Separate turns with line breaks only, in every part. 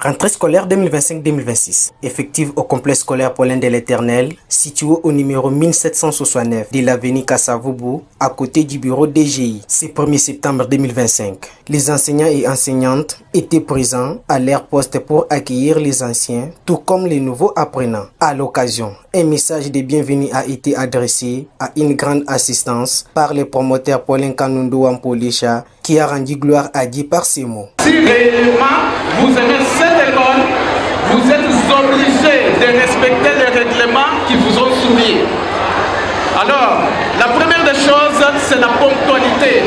Rentrée scolaire 2025-2026, effective au complexe scolaire Paulin de l'Éternel, situé au numéro 1769 de l'avenue Kassavoubou, à côté du bureau DGI. Ce 1er septembre 2025, les enseignants et enseignantes étaient présents à leur poste pour accueillir les anciens, tout comme les nouveaux apprenants. À l'occasion, un message de bienvenue a été adressé à une grande assistance par le promoteur Paulin Kanundu Wampolisha, qui a rendu gloire à Dieu par ces mots.
Si réellement vous aimez cette école, vous êtes obligés de respecter les règlements qui vous ont soumis. Alors, la première des choses, c'est la ponctualité.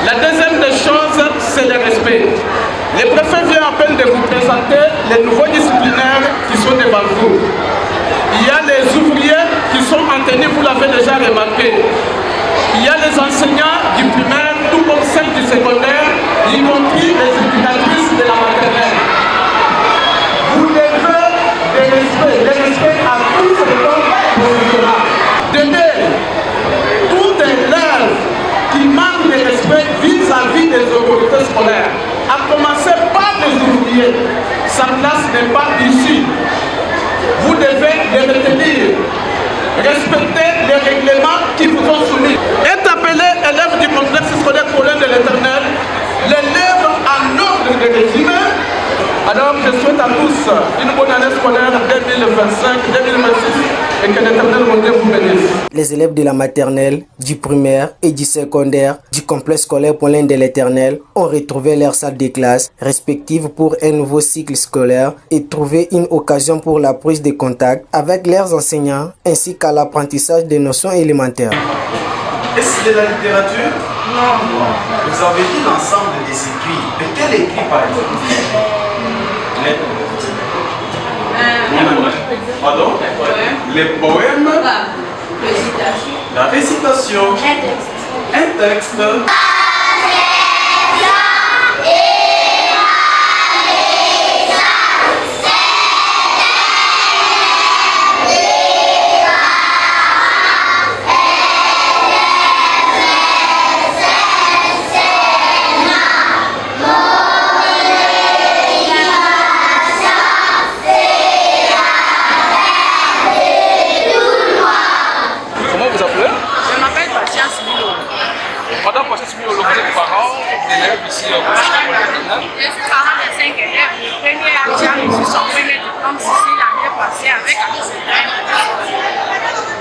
La deuxième des choses, c'est le respect. Le préfet vient à peine de vous présenter les nouveaux disciplinaires qui sont devant vous. Il y a les ouvriers qui sont en tenue, vous l'avez déjà remarqué. Il y a les enseignants du primaire, tout comme celles du secondaire, y compris les éducatrices de la maternelle. Vous devez le respect à tous les temps. De même, tout élève qui manque de respect vis-à-vis des autorités scolaires, à commencer par les ouvriers, sa place n'est pas ici. Vous devez les retenir. Respectez les règlements qui vous sont soumis. Est appelé élève du complexe scolaire Paulin de l'Éternel, l'élève en ordre de régime. Alors je souhaite à tous une bonne année scolaire 2025-2026 et que l'Éternel mon Dieu vous bénisse.
Les élèves de la maternelle, du primaire et du secondaire du complexe scolaire Paulin de l'Éternel ont retrouvé leur salle de classe respectives pour un nouveau cycle scolaire et trouvé une occasion pour la prise de contact avec leurs enseignants ainsi qu'à l'apprentissage des notions élémentaires.
Est-ce de la littérature? Non. Vous avez dit l'ensemble des écrits. Mais quel écrit par exemple? Pardon? Les poèmes. La récitation. Un texte.
Madame Patience Milo, vous êtes parent d'élèves ici au collège Polytechnique.
Je suis parent de 5 élèves. Le premier a déjà reçu son premier diplôme ici l'année passée avec Amsterdam.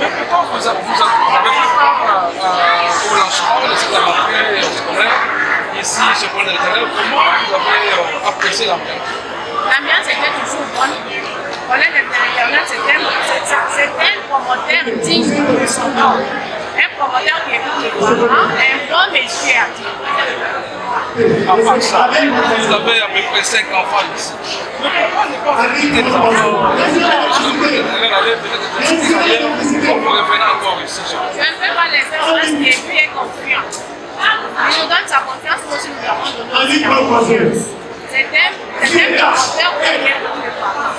Mais pourquoi vous avez pris part au lancement de cette rentrée scolaire ici chez Paulin de l'Éternel? Comment vous avez apprécié l'ambiance?
L'ambiance était toujours bonne. Paulin de l'Éternel, c'est un promoteur digne de son nom. Un promoteur qui écoute les parents, un bon monsieur à dire.
À part ça, vous avez à peu près 5 enfants ici. Mais pourquoi ne pas inviter les enfants? Je vous aller peut-être pour vous revenir encore ici.
Je ne peux pas les faire parce qu'il est confiant. Il nous donne sa confiance, nous aussi nous avons donné sa confiance. C'est un promoteur qui écoute les parents.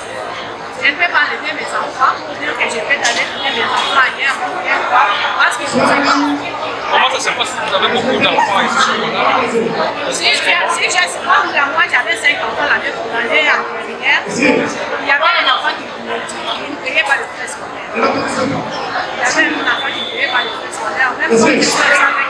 Je ne peux pas lever mes enfants pour dire que je vais aller lever mes enfants ailleurs parce qu'ils sont importants.
Comment ça se passe? Vous avez beaucoup d'enfants ici chez vous?
Si j'ai moi j'avais 5 enfants l'année dernière, il y avait un enfant qui ne payait pas le frais scolaire. Il y avait un enfant qui ne payait pas le frais scolaire. Même quand je suis avec